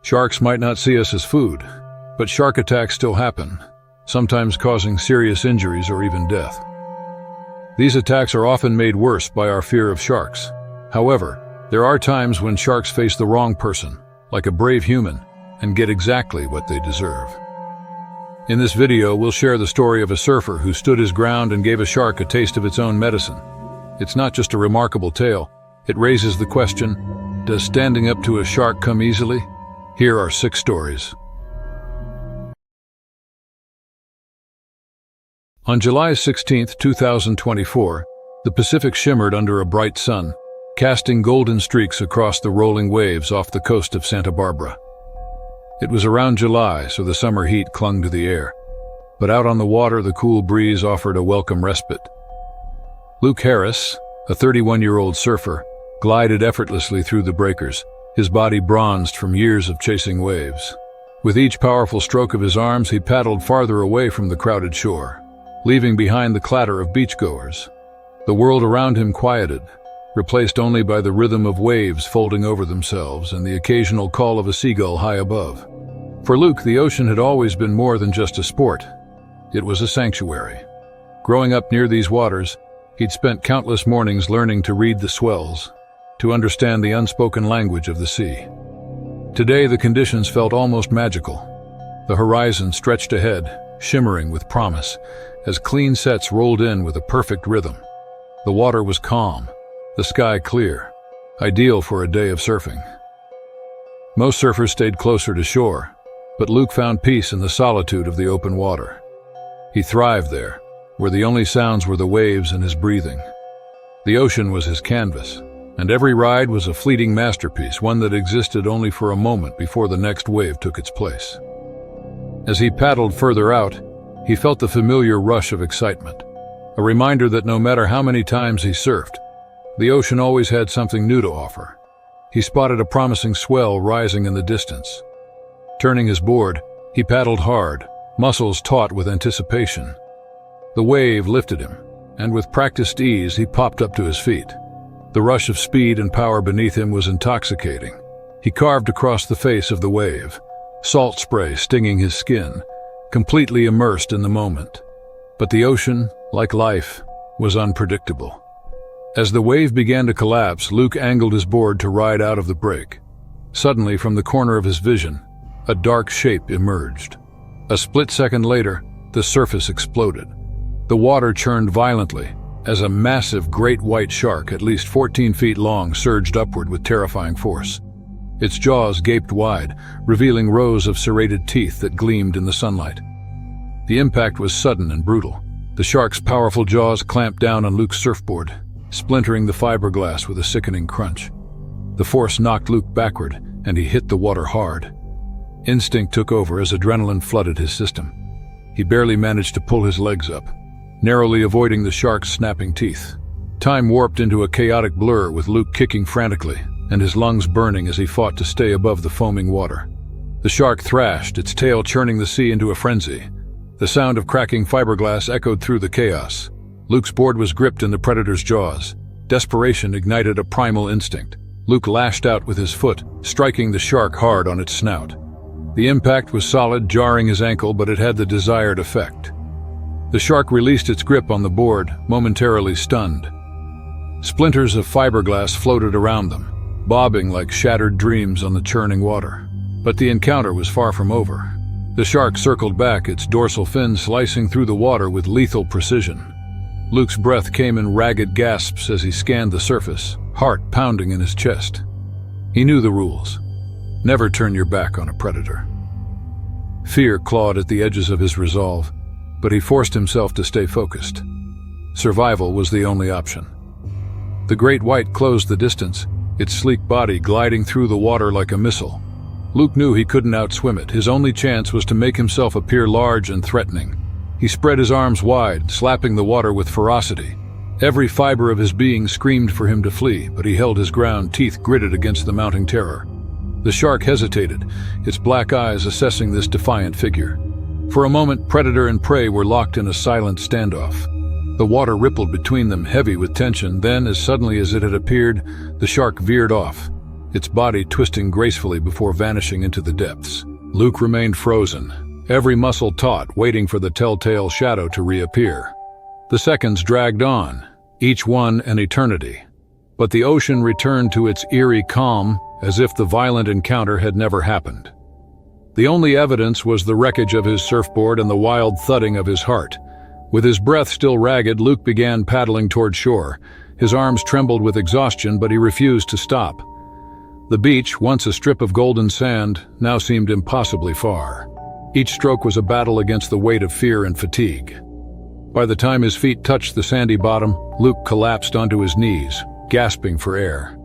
Sharks might not see us as food, but shark attacks still happen, sometimes causing serious injuries or even death. These attacks are often made worse by our fear of sharks. However, there are times when sharks face the wrong person, like a brave human, and get exactly what they deserve. In this video, we'll share the story of a surfer who stood his ground and gave a shark a taste of its own medicine. It's not just a remarkable tale, it raises the question, does standing up to a shark come easily? Here are 6 stories. On July 16, 2024, the Pacific shimmered under a bright sun, casting golden streaks across the rolling waves off the coast of Santa Barbara. It was around July, so the summer heat clung to the air. But out on the water, the cool breeze offered a welcome respite. Luke Harris, a 31-year-old surfer, glided effortlessly through the breakers, his body bronzed from years of chasing waves. With each powerful stroke of his arms, he paddled farther away from the crowded shore, leaving behind the clatter of beachgoers. The world around him quieted, replaced only by the rhythm of waves folding over themselves and the occasional call of a seagull high above. For Luke, the ocean had always been more than just a sport. It was a sanctuary. Growing up near these waters, he'd spent countless mornings learning to read the swells, to understand the unspoken language of the sea. Today, the conditions felt almost magical. The horizon stretched ahead, shimmering with promise, as clean sets rolled in with a perfect rhythm. The water was calm, the sky clear, ideal for a day of surfing. Most surfers stayed closer to shore, but Luke found peace in the solitude of the open water. He thrived there, where the only sounds were the waves and his breathing. The ocean was his canvas, and every ride was a fleeting masterpiece, one that existed only for a moment before the next wave took its place. As he paddled further out, he felt the familiar rush of excitement, a reminder that no matter how many times he surfed, the ocean always had something new to offer. He spotted a promising swell rising in the distance. Turning his board, he paddled hard, muscles taut with anticipation. The wave lifted him, and with practiced ease he popped up to his feet. The rush of speed and power beneath him was intoxicating. He carved across the face of the wave, salt spray stinging his skin, completely immersed in the moment. But the ocean, like life, was unpredictable. As the wave began to collapse, Luke angled his board to ride out of the break. Suddenly, from the corner of his vision, a dark shape emerged. A split second later, the surface exploded. The water churned violently as a massive great white shark, at least 14 feet long, surged upward with terrifying force. Its jaws gaped wide, revealing rows of serrated teeth that gleamed in the sunlight. The impact was sudden and brutal. The shark's powerful jaws clamped down on Luke's surfboard, splintering the fiberglass with a sickening crunch. The force knocked Luke backward, and he hit the water hard. Instinct took over as adrenaline flooded his system. He barely managed to pull his legs up, narrowly avoiding the shark's snapping teeth. Time warped into a chaotic blur, with Luke kicking frantically and his lungs burning as he fought to stay above the foaming water. The shark thrashed, its tail churning the sea into a frenzy. The sound of cracking fiberglass echoed through the chaos. Luke's board was gripped in the predator's jaws. Desperation ignited a primal instinct. Luke lashed out with his foot, striking the shark hard on its snout. The impact was solid, jarring his ankle, but it had the desired effect. The shark released its grip on the board, momentarily stunned. Splinters of fiberglass floated around them, bobbing like shattered dreams on the churning water. But the encounter was far from over. The shark circled back, its dorsal fin slicing through the water with lethal precision. Luke's breath came in ragged gasps as he scanned the surface, heart pounding in his chest. He knew the rules. Never turn your back on a predator. Fear clawed at the edges of his resolve, but he forced himself to stay focused. Survival was the only option. The great white closed the distance, its sleek body gliding through the water like a missile. Luke knew he couldn't outswim it. His only chance was to make himself appear large and threatening. He spread his arms wide, slapping the water with ferocity. Every fiber of his being screamed for him to flee, but he held his ground, teeth gritted against the mounting terror. The shark hesitated, its black eyes assessing this defiant figure. For a moment, predator and prey were locked in a silent standoff. The water rippled between them, heavy with tension. Then, as suddenly as it had appeared, the shark veered off. its body twisting gracefully before vanishing into the depths. Luke remained frozen, every muscle taut, waiting for the telltale shadow to reappear. The seconds dragged on, each one an eternity. But the ocean returned to its eerie calm, as if the violent encounter had never happened. The only evidence was the wreckage of his surfboard and the wild thudding of his heart. With his breath still ragged, Luke began paddling toward shore. His arms trembled with exhaustion, but he refused to stop. The beach, once a strip of golden sand, now seemed impossibly far. Each stroke was a battle against the weight of fear and fatigue. By the time his feet touched the sandy bottom, Luke collapsed onto his knees, gasping for air.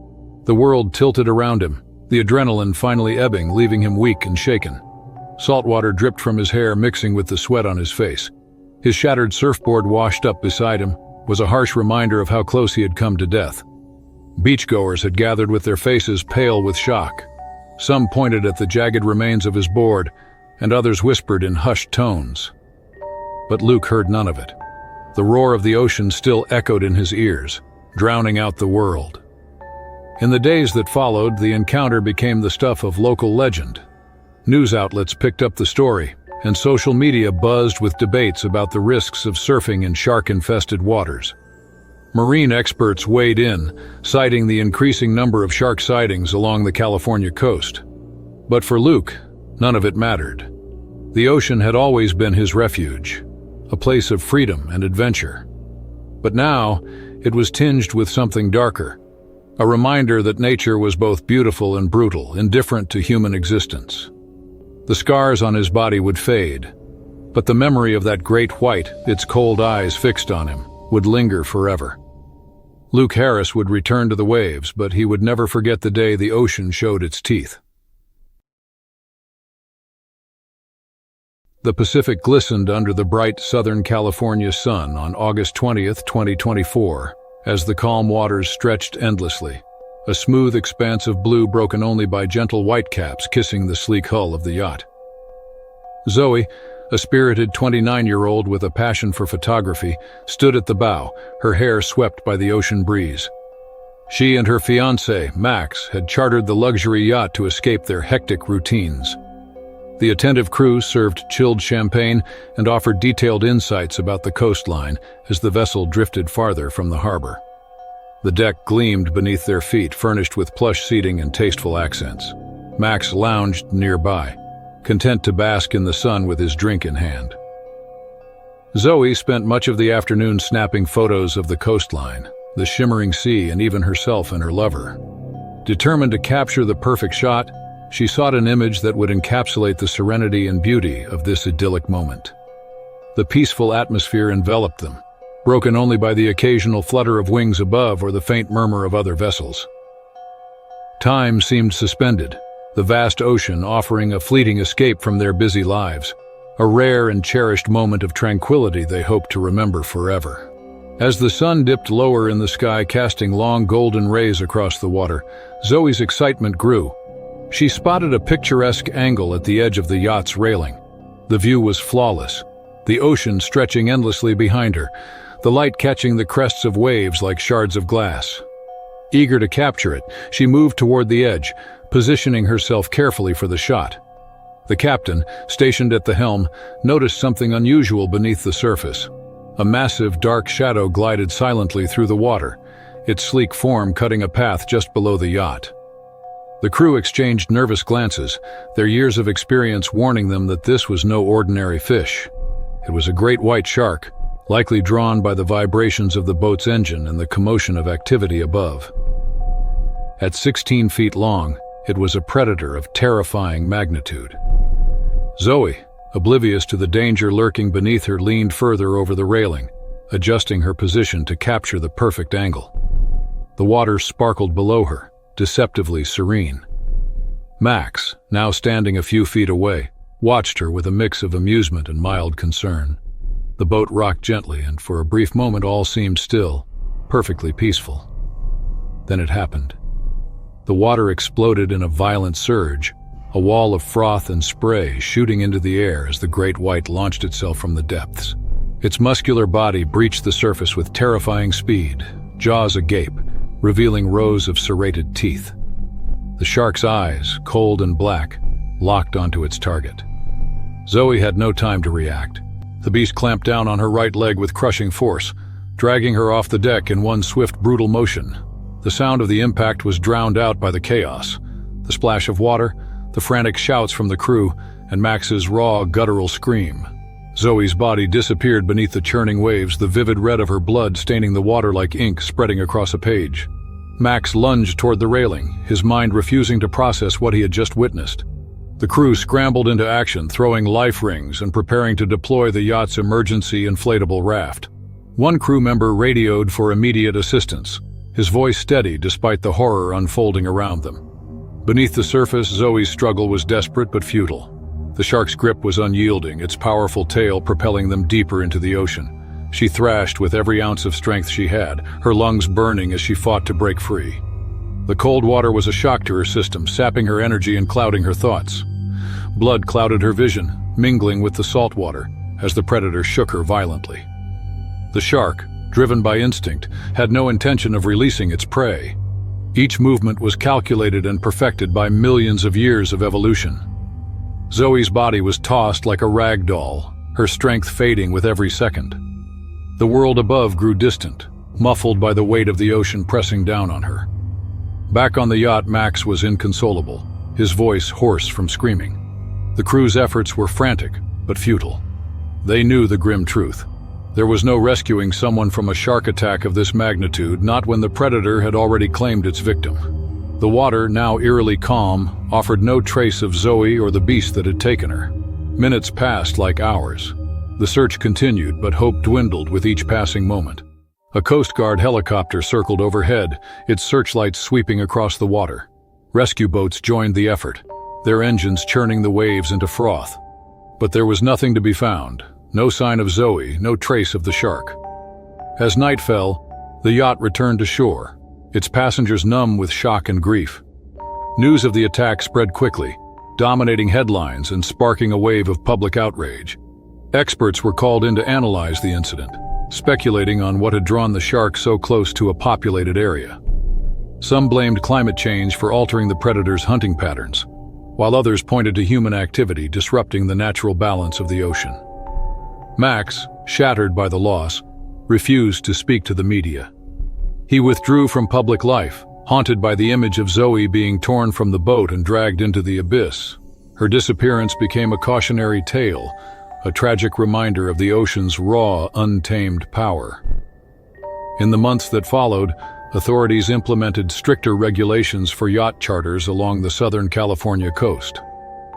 The world tilted around him, the adrenaline finally ebbing, leaving him weak and shaken. Salt water dripped from his hair, mixing with the sweat on his face. His shattered surfboard washed up beside him was a harsh reminder of how close he had come to death. Beachgoers had gathered with their faces pale with shock. Some pointed at the jagged remains of his board, and others whispered in hushed tones. But Luke heard none of it. The roar of the ocean still echoed in his ears, drowning out the world. In the days that followed, the encounter became the stuff of local legend. News outlets picked up the story, and social media buzzed with debates about the risks of surfing in shark-infested waters. Marine experts weighed in, citing the increasing number of shark sightings along the California coast. But for Luke, none of it mattered. The ocean had always been his refuge, a place of freedom and adventure. But now, it was tinged with something darker, a reminder that nature was both beautiful and brutal, indifferent to human existence. The scars on his body would fade, but the memory of that great white, its cold eyes fixed on him, would linger forever. Luke Harris would return to the waves, but he would never forget the day the ocean showed its teeth. The Pacific glistened under the bright Southern California sun on August 20th, 2024, as the calm waters stretched endlessly, a smooth expanse of blue broken only by gentle whitecaps kissing the sleek hull of the yacht. Zoe, a spirited 29-year-old with a passion for photography, stood at the bow, her hair swept by the ocean breeze. She and her fiancé, Max, had chartered the luxury yacht to escape their hectic routines. The attentive crew served chilled champagne and offered detailed insights about the coastline as the vessel drifted farther from the harbor. The deck gleamed beneath their feet, furnished with plush seating and tasteful accents. Max lounged nearby, content to bask in the sun with his drink in hand. Zoe spent much of the afternoon snapping photos of the coastline, the shimmering sea, and even herself and her lover. Determined to capture the perfect shot, she sought an image that would encapsulate the serenity and beauty of this idyllic moment. The peaceful atmosphere enveloped them, broken only by the occasional flutter of wings above or the faint murmur of other vessels. Time seemed suspended, the vast ocean offering a fleeting escape from their busy lives, a rare and cherished moment of tranquility they hoped to remember forever. As the sun dipped lower in the sky, casting long golden rays across the water, Zoe's excitement grew. She spotted a picturesque angle at the edge of the yacht's railing. The view was flawless, the ocean stretching endlessly behind her, the light catching the crests of waves like shards of glass. Eager to capture it, she moved toward the edge, positioning herself carefully for the shot. The captain, stationed at the helm, noticed something unusual beneath the surface. A massive, dark shadow glided silently through the water, its sleek form cutting a path just below the yacht. The crew exchanged nervous glances, their years of experience warning them that this was no ordinary fish. It was a great white shark, likely drawn by the vibrations of the boat's engine and the commotion of activity above. At 16 feet long, it was a predator of terrifying magnitude. Zoe, oblivious to the danger lurking beneath her, leaned further over the railing, adjusting her position to capture the perfect angle. The water sparkled below her, deceptively serene. Max, now standing a few feet away, watched her with a mix of amusement and mild concern. The boat rocked gently, and for a brief moment all seemed still, perfectly peaceful. Then it happened. The water exploded in a violent surge, a wall of froth and spray shooting into the air as the great white launched itself from the depths. Its muscular body breached the surface with terrifying speed, jaws agape, revealing rows of serrated teeth. The shark's eyes, cold and black, locked onto its target. Zoe had no time to react. The beast clamped down on her right leg with crushing force, dragging her off the deck in one swift, brutal motion. The sound of the impact was drowned out by the chaos. The splash of water, the frantic shouts from the crew, and Max's raw, guttural scream. Zoe's body disappeared beneath the churning waves, the vivid red of her blood staining the water like ink spreading across a page. Max lunged toward the railing, his mind refusing to process what he had just witnessed. The crew scrambled into action, throwing life rings and preparing to deploy the yacht's emergency inflatable raft. One crew member radioed for immediate assistance, his voice steady despite the horror unfolding around them. Beneath the surface, Zoe's struggle was desperate but futile. The shark's grip was unyielding, its powerful tail propelling them deeper into the ocean. She thrashed with every ounce of strength she had, her lungs burning as she fought to break free. The cold water was a shock to her system, sapping her energy and clouding her thoughts. Blood clouded her vision, mingling with the salt water, as the predator shook her violently. The shark, driven by instinct, had no intention of releasing its prey. Each movement was calculated and perfected by millions of years of evolution. Zoe's body was tossed like a rag doll, her strength fading with every second. The world above grew distant, muffled by the weight of the ocean pressing down on her. Back on the yacht, Max was inconsolable, his voice hoarse from screaming. The crew's efforts were frantic, but futile. They knew the grim truth. There was no rescuing someone from a shark attack of this magnitude, not when the predator had already claimed its victim. The water, now eerily calm, offered no trace of Zoe or the beast that had taken her. Minutes passed like hours. The search continued, but hope dwindled with each passing moment. A Coast Guard helicopter circled overhead, its searchlights sweeping across the water. Rescue boats joined the effort, their engines churning the waves into froth. But there was nothing to be found. No sign of Zoe, no trace of the shark. As night fell, the yacht returned to shore, its passengers numb with shock and grief. News of the attack spread quickly, dominating headlines and sparking a wave of public outrage. Experts were called in to analyze the incident, speculating on what had drawn the shark so close to a populated area. Some blamed climate change for altering the predator's hunting patterns, while others pointed to human activity disrupting the natural balance of the ocean. Max, shattered by the loss, refused to speak to the media. He withdrew from public life, haunted by the image of Zoe being torn from the boat and dragged into the abyss. Her disappearance became a cautionary tale, a tragic reminder of the ocean's raw, untamed power. In the months that followed, authorities implemented stricter regulations for yacht charters along the Southern California coast.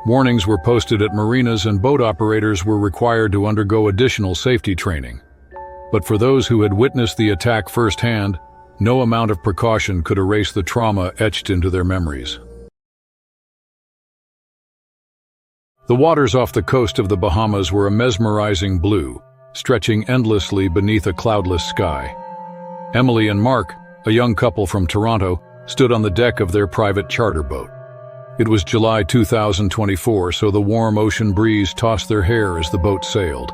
Warnings were posted at marinas and boat operators were required to undergo additional safety training. But for those who had witnessed the attack firsthand, no amount of precaution could erase the trauma etched into their memories. The waters off the coast of the Bahamas were a mesmerizing blue, stretching endlessly beneath a cloudless sky. Emily and Mark, a young couple from Toronto, stood on the deck of their private charter boat. It was July 2024, so the warm ocean breeze tossed their hair as the boat sailed.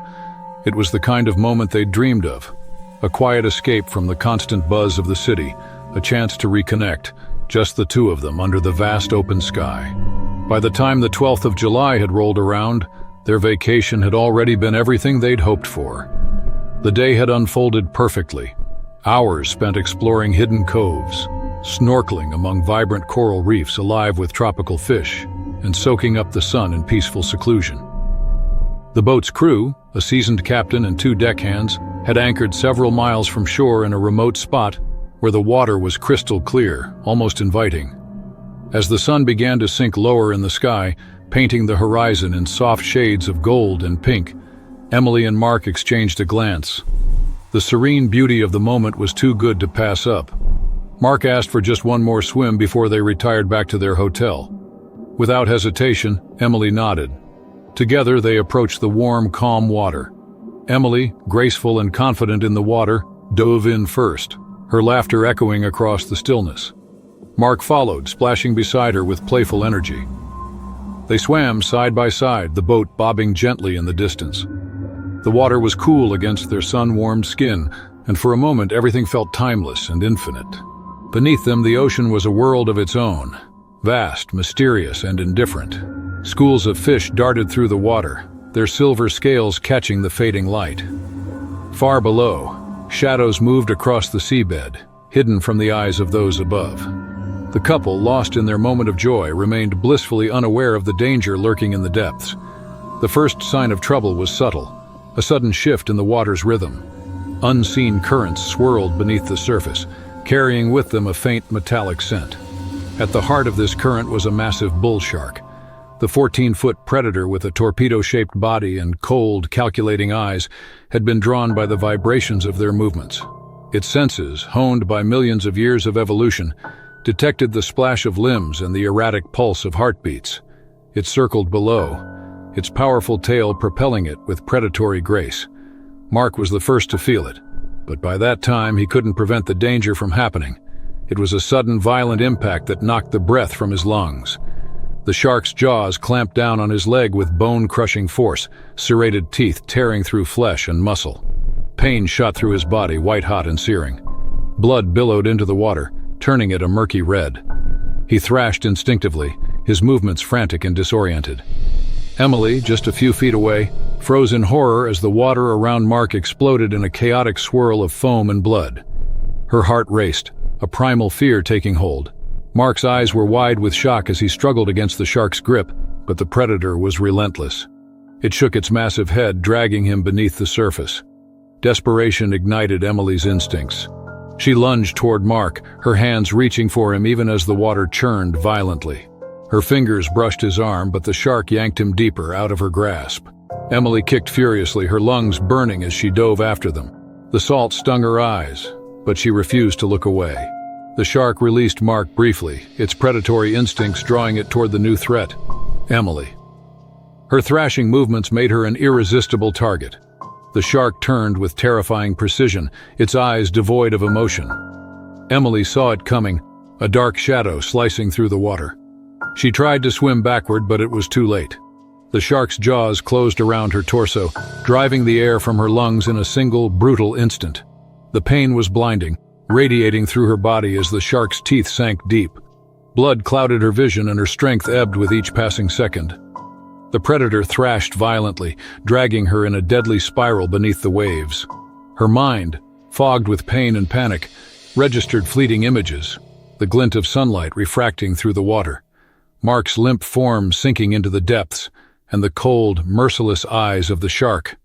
It was the kind of moment they'd dreamed of, a quiet escape from the constant buzz of the city, a chance to reconnect, just the two of them under the vast open sky. By the time the 12th of July had rolled around, their vacation had already been everything they'd hoped for. The day had unfolded perfectly. Hours spent exploring hidden coves, snorkeling among vibrant coral reefs alive with tropical fish, and soaking up the sun in peaceful seclusion. The boat's crew, a seasoned captain and 2 deckhands, had anchored several miles from shore in a remote spot where the water was crystal clear, almost inviting. As the sun began to sink lower in the sky, painting the horizon in soft shades of gold and pink, Emily and Mark exchanged a glance. The serene beauty of the moment was too good to pass up. Mark asked for just one more swim before they retired back to their hotel. Without hesitation, Emily nodded. Together they approached the warm, calm water. Emily, graceful and confident in the water, dove in first, her laughter echoing across the stillness. Mark followed, splashing beside her with playful energy. They swam side by side, the boat bobbing gently in the distance. The water was cool against their sun-warmed skin, and for a moment everything felt timeless and infinite. Beneath them, the ocean was a world of its own, vast, mysterious, and indifferent. Schools of fish darted through the water, their silver scales catching the fading light. Far below, shadows moved across the seabed, hidden from the eyes of those above. The couple, lost in their moment of joy, remained blissfully unaware of the danger lurking in the depths. The first sign of trouble was subtle, a sudden shift in the water's rhythm. Unseen currents swirled beneath the surface, carrying with them a faint metallic scent. At the heart of this current was a massive bull shark. The 14-foot predator with a torpedo-shaped body and cold, calculating eyes had been drawn by the vibrations of their movements. Its senses, honed by millions of years of evolution, detected the splash of limbs and the erratic pulse of heartbeats. It circled below, its powerful tail propelling it with predatory grace. Mark was the first to feel it, but by that time he couldn't prevent the danger from happening. It was a sudden, violent impact that knocked the breath from his lungs. The shark's jaws clamped down on his leg with bone-crushing force, serrated teeth tearing through flesh and muscle. Pain shot through his body, white-hot and searing. Blood billowed into the water, turning it a murky red. He thrashed instinctively, his movements frantic and disoriented. Emily, just a few feet away, froze in horror as the water around Mark exploded in a chaotic swirl of foam and blood. Her heart raced, a primal fear taking hold. Mark's eyes were wide with shock as he struggled against the shark's grip, but the predator was relentless. It shook its massive head, dragging him beneath the surface. Desperation ignited Emily's instincts. She lunged toward Mark, her hands reaching for him even as the water churned violently. Her fingers brushed his arm, but the shark yanked him deeper, out of her grasp. Emily kicked furiously, her lungs burning as she dove after them. The salt stung her eyes, but she refused to look away. The shark released Mark briefly, its predatory instincts drawing it toward the new threat, Emily. Her thrashing movements made her an irresistible target. The shark turned with terrifying precision, its eyes devoid of emotion. Emily saw it coming, a dark shadow slicing through the water. She tried to swim backward, but it was too late. The shark's jaws closed around her torso, driving the air from her lungs in a single, brutal instant. The pain was blinding, radiating through her body as the shark's teeth sank deep. Blood clouded her vision and her strength ebbed with each passing second. The predator thrashed violently, dragging her in a deadly spiral beneath the waves. Her mind, fogged with pain and panic, registered fleeting images, the glint of sunlight refracting through the water, Mark's limp form sinking into the depths, and the cold, merciless eyes of the shark.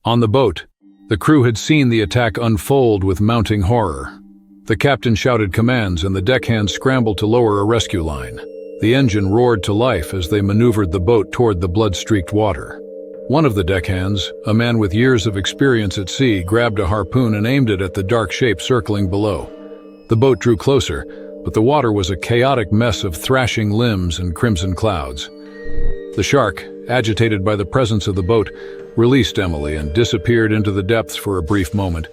On the boat, the crew had seen the attack unfold with mounting horror. The captain shouted commands and the deckhands scrambled to lower a rescue line. The engine roared to life as they maneuvered the boat toward the blood-streaked water. One of the deckhands, a man with years of experience at sea, grabbed a harpoon and aimed it at the dark shape circling below. The boat drew closer, but the water was a chaotic mess of thrashing limbs and crimson clouds. The shark, agitated by the presence of the boat, released Emily and disappeared into the depths for a brief moment.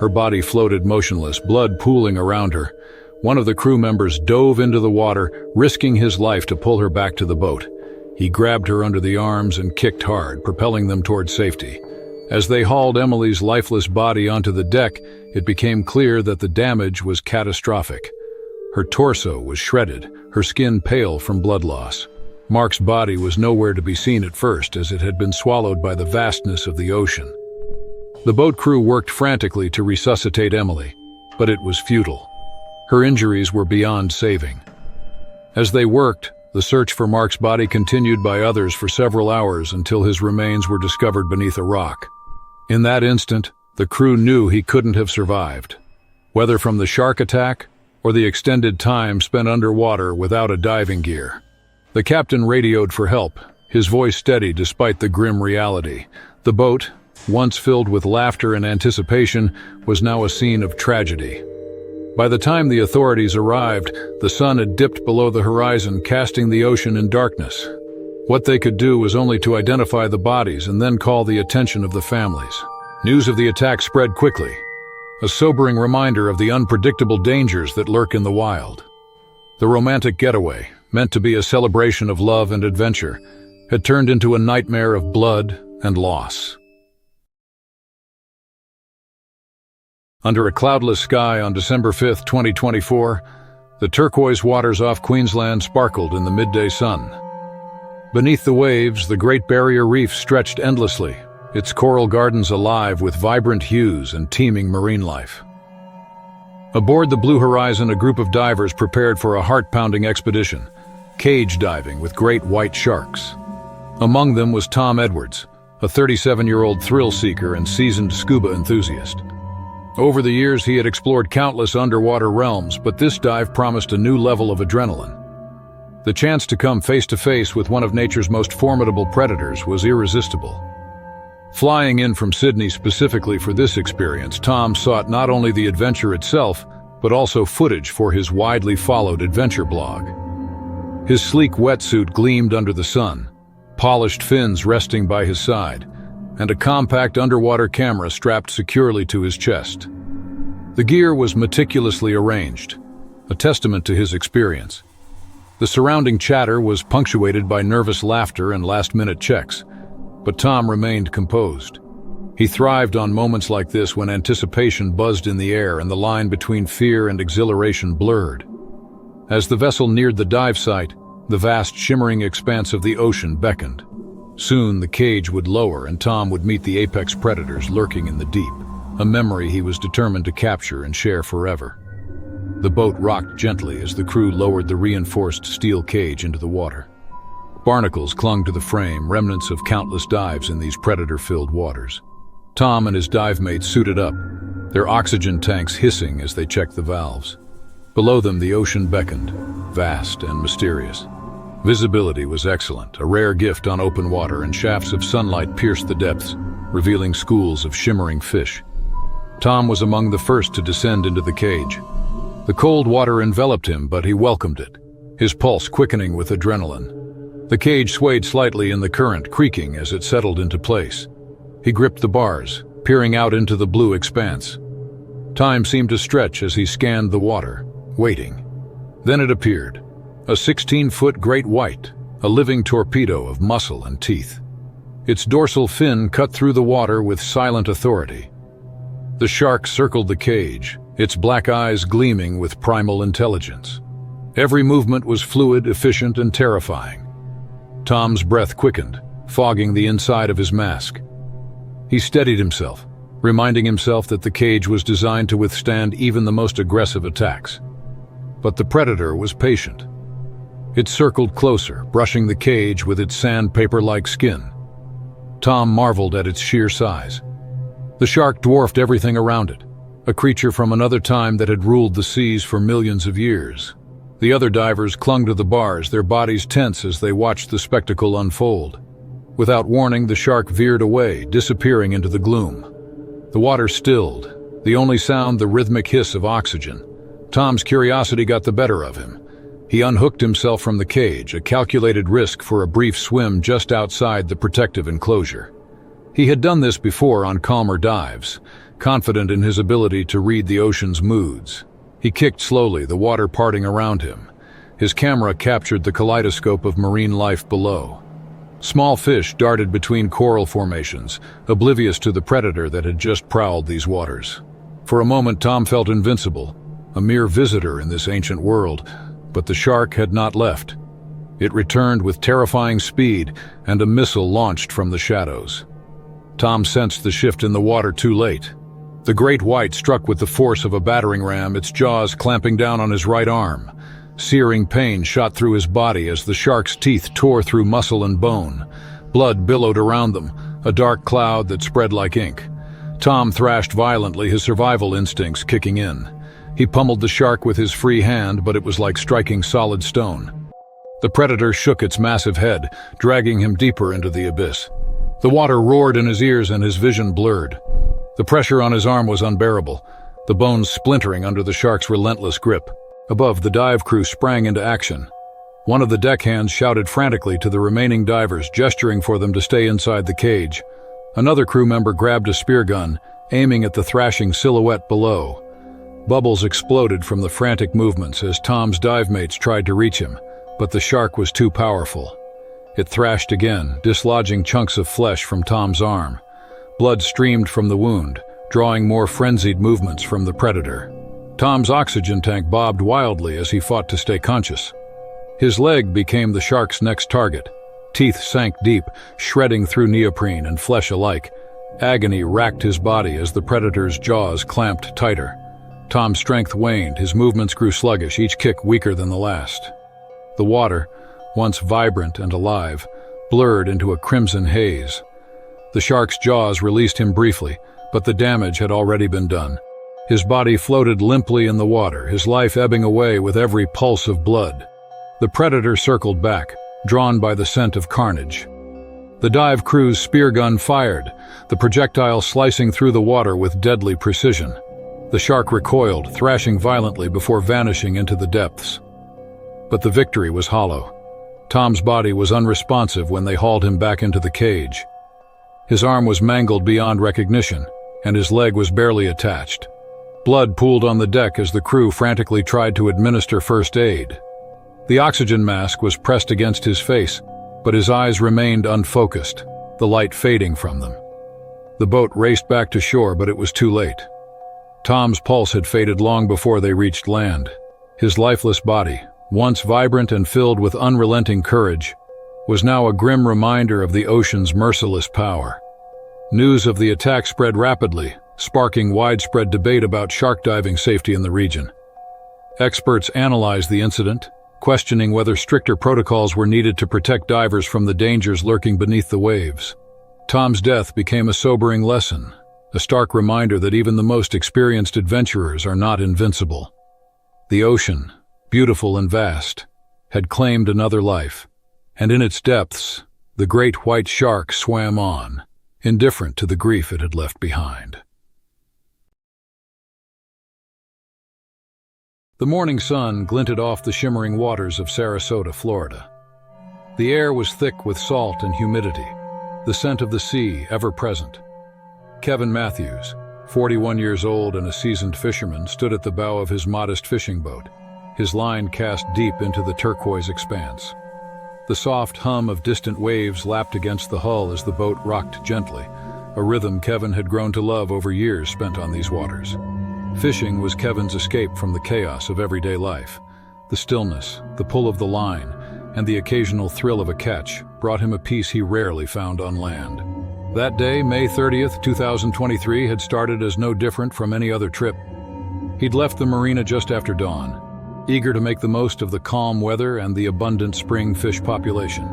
Her body floated motionless, blood pooling around her. One of the crew members dove into the water, risking his life to pull her back to the boat. He grabbed her under the arms and kicked hard, propelling them toward safety. As they hauled Emily's lifeless body onto the deck, it became clear that the damage was catastrophic. Her torso was shredded, her skin pale from blood loss. Mark's body was nowhere to be seen at first, as it had been swallowed by the vastness of the ocean. The boat crew worked frantically to resuscitate Emily, but it was futile. Her injuries were beyond saving. As they worked, the search for Mark's body continued by others for several hours until his remains were discovered beneath a rock. In that instant, the crew knew he couldn't have survived, whether from the shark attack or the extended time spent underwater without a diving gear. The captain radioed for help, his voice steady despite the grim reality. The boat, once filled with laughter and anticipation, was now a scene of tragedy. By the time the authorities arrived, the sun had dipped below the horizon, casting the ocean in darkness. What they could do was only to identify the bodies and then call the attention of the families. News of the attack spread quickly, a sobering reminder of the unpredictable dangers that lurk in the wild. The romantic getaway, meant to be a celebration of love and adventure, had turned into a nightmare of blood and loss. Under a cloudless sky on December 5, 2024, The turquoise waters off Queensland sparkled in the midday sun. Beneath the waves, the Great Barrier Reef stretched endlessly, its coral gardens alive with vibrant hues and teeming marine life. Aboard the Blue Horizon, a group of divers prepared for a heart-pounding expedition, cage diving with great white sharks. Among them was Tom Edwards, a 37-year-old thrill-seeker and seasoned scuba enthusiast. Over the years, he had explored countless underwater realms, but this dive promised a new level of adrenaline. The chance to come face-to-face with one of nature's most formidable predators was irresistible. Flying in from Sydney specifically for this experience, Tom sought not only the adventure itself, but also footage for his widely followed adventure blog. His sleek wetsuit gleamed under the sun, polished fins resting by his side, and a compact underwater camera strapped securely to his chest. The gear was meticulously arranged, a testament to his experience. The surrounding chatter was punctuated by nervous laughter and last-minute checks, but Tom remained composed. He thrived on moments like this when anticipation buzzed in the air and the line between fear and exhilaration blurred. As the vessel neared the dive site, the vast shimmering expanse of the ocean beckoned. Soon the cage would lower and Tom would meet the apex predators lurking in the deep, a memory he was determined to capture and share forever. The boat rocked gently as the crew lowered the reinforced steel cage into the water. Barnacles clung to the frame, remnants of countless dives in these predator-filled waters. Tom and his dive mates suited up, their oxygen tanks hissing as they checked the valves. Below them, the ocean beckoned, vast and mysterious. Visibility was excellent, a rare gift on open water, and shafts of sunlight pierced the depths, revealing schools of shimmering fish. Tom was among the first to descend into the cage. The cold water enveloped him, but he welcomed it, his pulse quickening with adrenaline. The cage swayed slightly in the current, creaking as it settled into place. He gripped the bars, peering out into the blue expanse. Time seemed to stretch as he scanned the water, waiting. Then it appeared, a 16-foot great white, a living torpedo of muscle and teeth. Its dorsal fin cut through the water with silent authority. The shark circled the cage, its black eyes gleaming with primal intelligence. Every movement was fluid, efficient, and terrifying. Tom's breath quickened, fogging the inside of his mask. He steadied himself, reminding himself that the cage was designed to withstand even the most aggressive attacks. But the predator was patient. It circled closer, brushing the cage with its sandpaper-like skin. Tom marveled at its sheer size. The shark dwarfed everything around it, a creature from another time that had ruled the seas for millions of years. The other divers clung to the bars, their bodies tense as they watched the spectacle unfold. Without warning, the shark veered away, disappearing into the gloom. The water stilled, the only sound the rhythmic hiss of oxygen. Tom's curiosity got the better of him. He unhooked himself from the cage, a calculated risk for a brief swim just outside the protective enclosure. He had done this before on calmer dives, confident in his ability to read the ocean's moods. He kicked slowly, the water parting around him. His camera captured the kaleidoscope of marine life below. Small fish darted between coral formations, oblivious to the predator that had just prowled these waters. For a moment, Tom felt invincible, a mere visitor in this ancient world, but the shark had not left. It returned with terrifying speed, and a missile launched from the shadows. Tom sensed the shift in the water too late. The great white struck with the force of a battering ram, its jaws clamping down on his right arm. Searing pain shot through his body as the shark's teeth tore through muscle and bone. Blood billowed around them, a dark cloud that spread like ink. Tom thrashed violently, his survival instincts kicking in. He pummeled the shark with his free hand, but it was like striking solid stone. The predator shook its massive head, dragging him deeper into the abyss. The water roared in his ears and his vision blurred. The pressure on his arm was unbearable, the bones splintering under the shark's relentless grip. Above, the dive crew sprang into action. One of the deckhands shouted frantically to the remaining divers, gesturing for them to stay inside the cage. Another crew member grabbed a spear gun, aiming at the thrashing silhouette below. Bubbles exploded from the frantic movements as Tom's dive mates tried to reach him, but the shark was too powerful. It thrashed again, dislodging chunks of flesh from Tom's arm. Blood streamed from the wound, drawing more frenzied movements from the predator. Tom's oxygen tank bobbed wildly as he fought to stay conscious. His leg became the shark's next target. Teeth sank deep, shredding through neoprene and flesh alike. Agony racked his body as the predator's jaws clamped tighter. Tom's strength waned, his movements grew sluggish, each kick weaker than the last. The water, once vibrant and alive, blurred into a crimson haze. The shark's jaws released him briefly, but the damage had already been done. His body floated limply in the water, his life ebbing away with every pulse of blood. The predator circled back, drawn by the scent of carnage. The dive crew's spear gun fired, the projectile slicing through the water with deadly precision. The shark recoiled, thrashing violently before vanishing into the depths. But the victory was hollow. Tom's body was unresponsive when they hauled him back into the cage. His arm was mangled beyond recognition, and his leg was barely attached. Blood pooled on the deck as the crew frantically tried to administer first aid. The oxygen mask was pressed against his face, but his eyes remained unfocused, the light fading from them. The boat raced back to shore, but it was too late. Tom's pulse had faded long before they reached land. His lifeless body, once vibrant and filled with unrelenting courage, was now a grim reminder of the ocean's merciless power. News of the attack spread rapidly, sparking widespread debate about shark diving safety in the region. Experts analyzed the incident, questioning whether stricter protocols were needed to protect divers from the dangers lurking beneath the waves. Tom's death became a sobering lesson, a stark reminder that even the most experienced adventurers are not invincible. The ocean, beautiful and vast, had claimed another life, and in its depths, the great white shark swam on, indifferent to the grief it had left behind. The morning sun glinted off the shimmering waters of Sarasota, Florida. The air was thick with salt and humidity, the scent of the sea ever present. Kevin Matthews, 41 years old and a seasoned fisherman, stood at the bow of his modest fishing boat, his line cast deep into the turquoise expanse. The soft hum of distant waves lapped against the hull as the boat rocked gently, a rhythm Kevin had grown to love over years spent on these waters. Fishing was Kevin's escape from the chaos of everyday life. The stillness, the pull of the line, and the occasional thrill of a catch brought him a peace he rarely found on land. That day, May 30th, 2023, had started as no different from any other trip. He'd left the marina just after dawn, eager to make the most of the calm weather and the abundant spring fish population.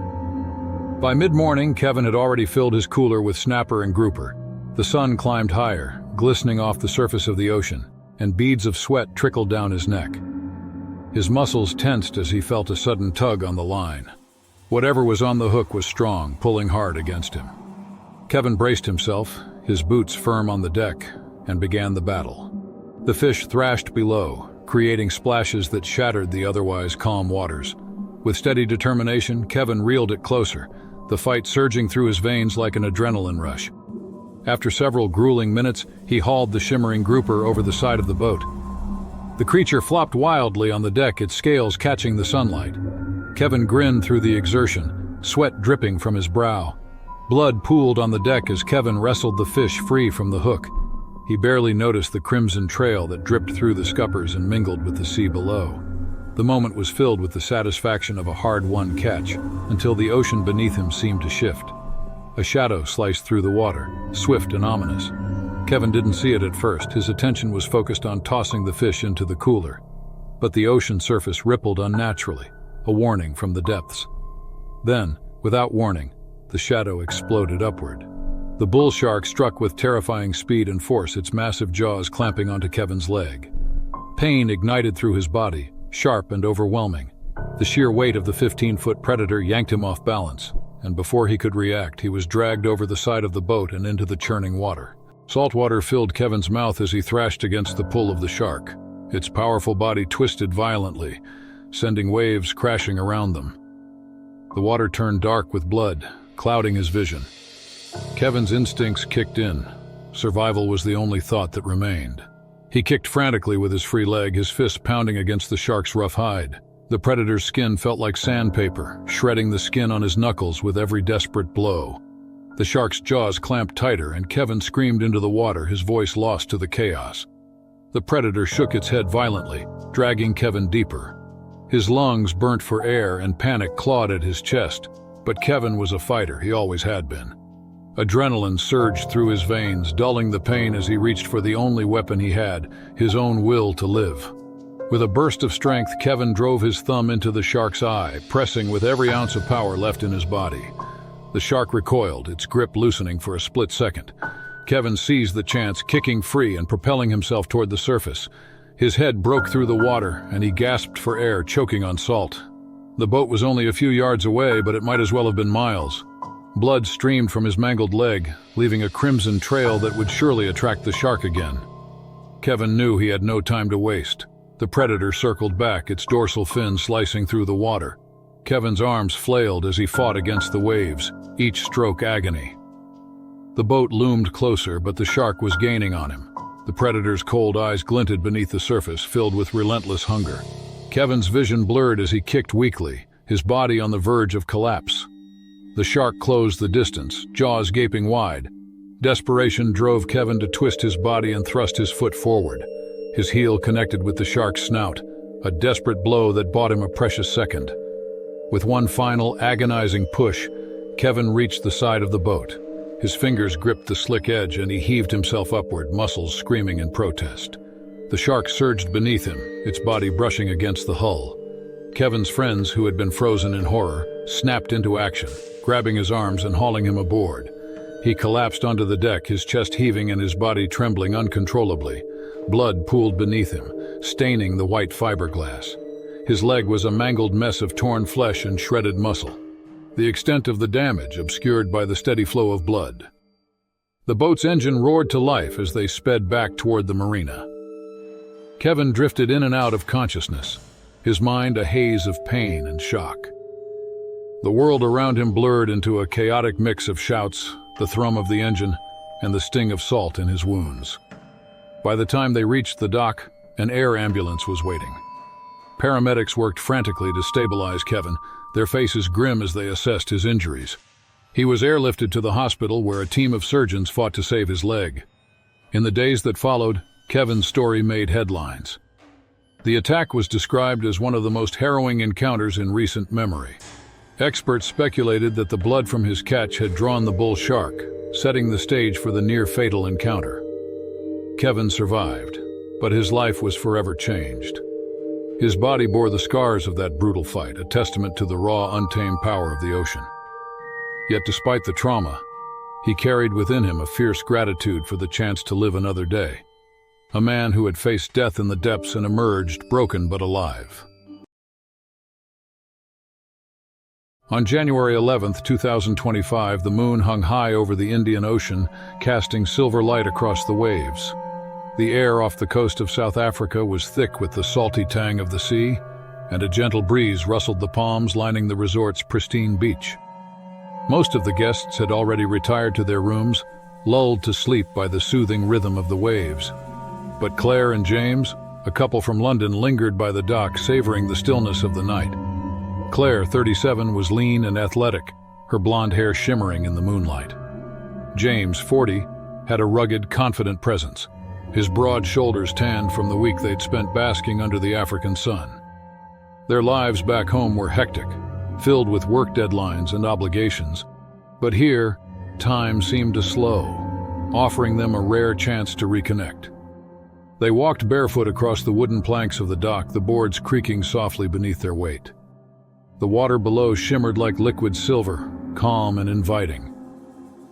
By mid-morning, Kevin had already filled his cooler with snapper and grouper. The sun climbed higher, glistening off the surface of the ocean, and beads of sweat trickled down his neck. His muscles tensed as he felt a sudden tug on the line. Whatever was on the hook was strong, pulling hard against him. Kevin braced himself, his boots firm on the deck, and began the battle. The fish thrashed below, creating splashes that shattered the otherwise calm waters. With steady determination, Kevin reeled it closer, the fight surging through his veins like an adrenaline rush. After several grueling minutes, he hauled the shimmering grouper over the side of the boat. The creature flopped wildly on the deck, its scales catching the sunlight. Kevin grinned through the exertion, sweat dripping from his brow. Blood pooled on the deck as Kevin wrestled the fish free from the hook. He barely noticed the crimson trail that dripped through the scuppers and mingled with the sea below. The moment was filled with the satisfaction of a hard-won catch, until the ocean beneath him seemed to shift. A shadow sliced through the water, swift and ominous. Kevin didn't see it at first. His attention was focused on tossing the fish into the cooler. But the ocean surface rippled unnaturally, a warning from the depths. Then, without warning, the shadow exploded upward. The bull shark struck with terrifying speed and force, its massive jaws clamping onto Kevin's leg. Pain ignited through his body, sharp and overwhelming. The sheer weight of the 15-foot predator yanked him off balance, and before he could react, he was dragged over the side of the boat and into the churning water. Salt water filled Kevin's mouth as he thrashed against the pull of the shark. Its powerful body twisted violently, sending waves crashing around them. The water turned dark with blood, clouding his vision. Kevin's instincts kicked in. Survival was the only thought that remained. He kicked frantically with his free leg, his fist pounding against the shark's rough hide. The predator's skin felt like sandpaper, shredding the skin on his knuckles with every desperate blow. The shark's jaws clamped tighter, and Kevin screamed into the water, his voice lost to the chaos. The predator shook its head violently, dragging Kevin deeper. His lungs burnt for air and panic clawed at his chest, but Kevin was a fighter, he always had been. Adrenaline surged through his veins, dulling the pain as he reached for the only weapon he had, his own will to live. With a burst of strength, Kevin drove his thumb into the shark's eye, pressing with every ounce of power left in his body. The shark recoiled, its grip loosening for a split second. Kevin seized the chance, kicking free and propelling himself toward the surface. His head broke through the water, and he gasped for air, choking on salt. The boat was only a few yards away, but it might as well have been miles. Blood streamed from his mangled leg, leaving a crimson trail that would surely attract the shark again. Kevin knew he had no time to waste. The predator circled back, its dorsal fin slicing through the water. Kevin's arms flailed as he fought against the waves, each stroke agony. The boat loomed closer, but the shark was gaining on him. The predator's cold eyes glinted beneath the surface, filled with relentless hunger. Kevin's vision blurred as he kicked weakly, his body on the verge of collapse. The shark closed the distance, jaws gaping wide. Desperation drove Kevin to twist his body and thrust his foot forward. His heel connected with the shark's snout, a desperate blow that bought him a precious second. With one final, agonizing push, Kevin reached the side of the boat. His fingers gripped the slick edge and he heaved himself upward, muscles screaming in protest. The shark surged beneath him, its body brushing against the hull. Kevin's friends, who had been frozen in horror, snapped into action, grabbing his arms and hauling him aboard. He collapsed onto the deck, his chest heaving and his body trembling uncontrollably. Blood pooled beneath him, staining the white fiberglass. His leg was a mangled mess of torn flesh and shredded muscle, the extent of the damage obscured by the steady flow of blood. The boat's engine roared to life as they sped back toward the marina. Kevin drifted in and out of consciousness, his mind a haze of pain and shock. The world around him blurred into a chaotic mix of shouts, the thrum of the engine, and the sting of salt in his wounds. By the time they reached the dock, an air ambulance was waiting. Paramedics worked frantically to stabilize Kevin, their faces grim as they assessed his injuries. He was airlifted to the hospital where a team of surgeons fought to save his leg. In the days that followed, Kevin's story made headlines. The attack was described as one of the most harrowing encounters in recent memory. Experts speculated that the blood from his catch had drawn the bull shark, setting the stage for the near-fatal encounter. Kevin survived, but his life was forever changed. His body bore the scars of that brutal fight, a testament to the raw, untamed power of the ocean. Yet despite the trauma, he carried within him a fierce gratitude for the chance to live another day. A man who had faced death in the depths and emerged broken but alive. On January 11, 2025, the moon hung high over the Indian Ocean, casting silver light across the waves. The air off the coast of South Africa was thick with the salty tang of the sea, and a gentle breeze rustled the palms lining the resort's pristine beach. Most of the guests had already retired to their rooms, lulled to sleep by the soothing rhythm of the waves. But Claire and James, a couple from London, lingered by the dock, savoring the stillness of the night. Claire, 37, was lean and athletic, her blonde hair shimmering in the moonlight. James, 40, had a rugged, confident presence, his broad shoulders tanned from the week they'd spent basking under the African sun. Their lives back home were hectic, filled with work deadlines and obligations, but here, time seemed to slow, offering them a rare chance to reconnect. They walked barefoot across the wooden planks of the dock, the boards creaking softly beneath their weight. The water below shimmered like liquid silver, calm and inviting.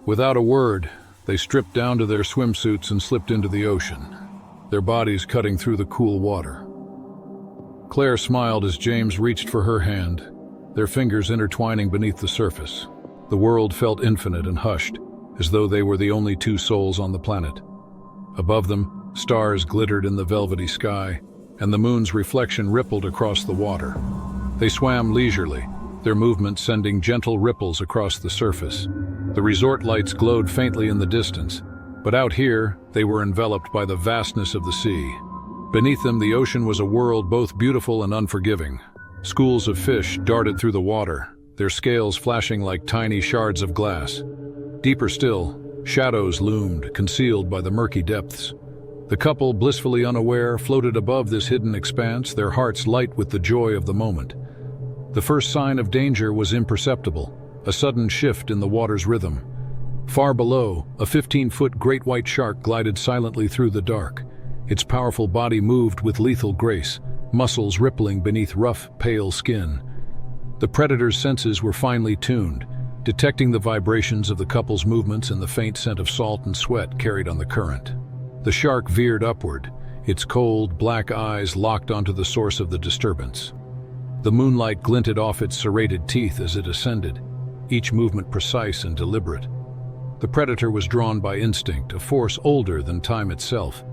Without a word, they stripped down to their swimsuits and slipped into the ocean, their bodies cutting through the cool water. Claire smiled as James reached for her hand, their fingers intertwining beneath the surface. The world felt infinite and hushed, as though they were the only two souls on the planet. Above them, stars glittered in the velvety sky, and the moon's reflection rippled across the water. They swam leisurely, their movement sending gentle ripples across the surface. The resort lights glowed faintly in the distance, but out here, they were enveloped by the vastness of the sea. Beneath them, the ocean was a world both beautiful and unforgiving. Schools of fish darted through the water, their scales flashing like tiny shards of glass. Deeper still, shadows loomed, concealed by the murky depths. The couple, blissfully unaware, floated above this hidden expanse, their hearts light with the joy of the moment. The first sign of danger was imperceptible, a sudden shift in the water's rhythm. Far below, a 15-foot great white shark glided silently through the dark. Its powerful body moved with lethal grace, muscles rippling beneath rough, pale skin. The predator's senses were finely tuned, detecting the vibrations of the couple's movements and the faint scent of salt and sweat carried on the current. The shark veered upward, its cold, black eyes locked onto the source of the disturbance. The moonlight glinted off its serrated teeth as it ascended, each movement precise and deliberate. The predator was drawn by instinct, a force older than time itself.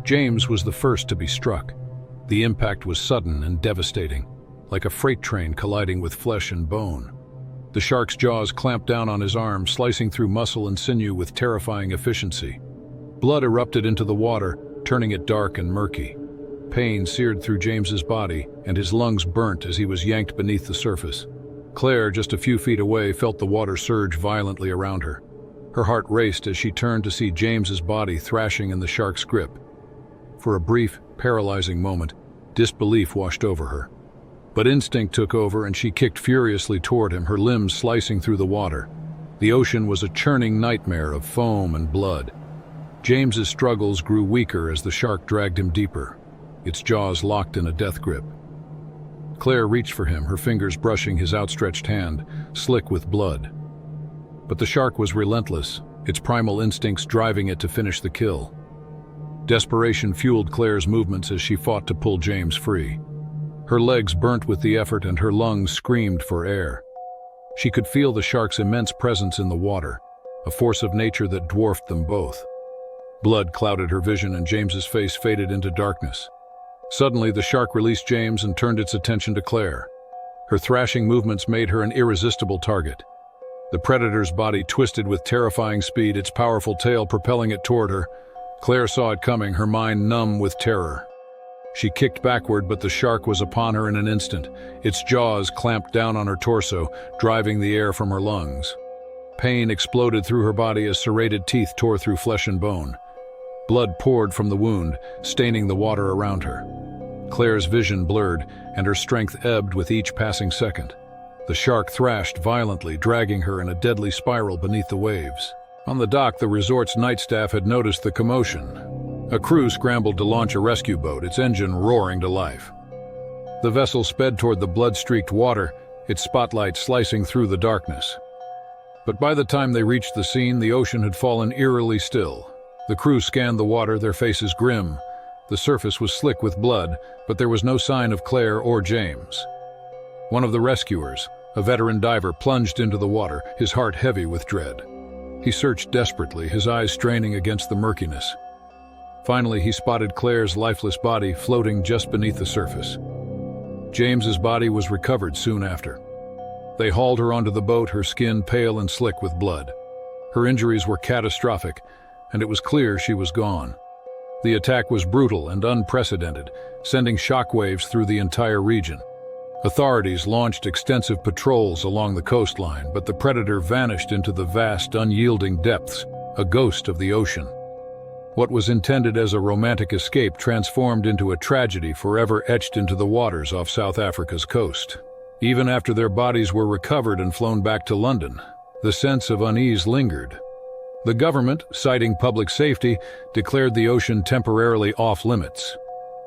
James was the first to be struck. The impact was sudden and devastating, like a freight train colliding with flesh and bone. The shark's jaws clamped down on his arm, slicing through muscle and sinew with terrifying efficiency. Blood erupted into the water, turning it dark and murky. Pain seared through James's body, and his lungs burnt as he was yanked beneath the surface. Claire, just a few feet away, felt the water surge violently around her. Her heart raced as she turned to see James's body thrashing in the shark's grip. For a brief, paralyzing moment, disbelief washed over her. But instinct took over and she kicked furiously toward him, her limbs slicing through the water. The ocean was a churning nightmare of foam and blood. James's struggles grew weaker as the shark dragged him deeper, its jaws locked in a death grip. Claire reached for him, her fingers brushing his outstretched hand, slick with blood. But the shark was relentless, its primal instincts driving it to finish the kill. Desperation fueled Claire's movements as she fought to pull James free. Her legs burnt with the effort and her lungs screamed for air. She could feel the shark's immense presence in the water, a force of nature that dwarfed them both. Blood clouded her vision and James's face faded into darkness. Suddenly, the shark released James and turned its attention to Claire. Her thrashing movements made her an irresistible target. The predator's body twisted with terrifying speed, its powerful tail propelling it toward her. Claire saw it coming, her mind numb with terror. She kicked backward, but the shark was upon her in an instant. Its jaws clamped down on her torso, driving the air from her lungs. Pain exploded through her body as serrated teeth tore through flesh and bone. Blood poured from the wound, staining the water around her. Claire's vision blurred, and her strength ebbed with each passing second. The shark thrashed violently, dragging her in a deadly spiral beneath the waves. On the dock, the resort's night staff had noticed the commotion. A crew scrambled to launch a rescue boat, its engine roaring to life. The vessel sped toward the blood-streaked water, its spotlight slicing through the darkness. But by the time they reached the scene, the ocean had fallen eerily still. The crew scanned the water, their faces grim. The surface was slick with blood, but there was no sign of Claire or James. One of the rescuers, a veteran diver, plunged into the water, his heart heavy with dread. He searched desperately, his eyes straining against the murkiness. Finally, he spotted Claire's lifeless body floating just beneath the surface. James's body was recovered soon after. They hauled her onto the boat, her skin pale and slick with blood. Her injuries were catastrophic, and it was clear she was gone. The attack was brutal and unprecedented, sending shockwaves through the entire region. Authorities launched extensive patrols along the coastline, but the predator vanished into the vast, unyielding depths, a ghost of the ocean. What was intended as a romantic escape transformed into a tragedy forever etched into the waters off South Africa's coast. Even after their bodies were recovered and flown back to London, the sense of unease lingered. The government, citing public safety, declared the ocean temporarily off-limits.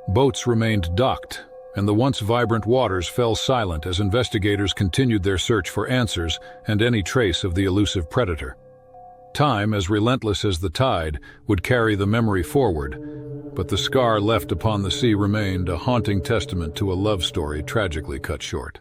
Boats remained docked, and the once vibrant waters fell silent as investigators continued their search for answers and any trace of the elusive predator. Time, as relentless as the tide, would carry the memory forward, but the scar left upon the sea remained a haunting testament to a love story tragically cut short.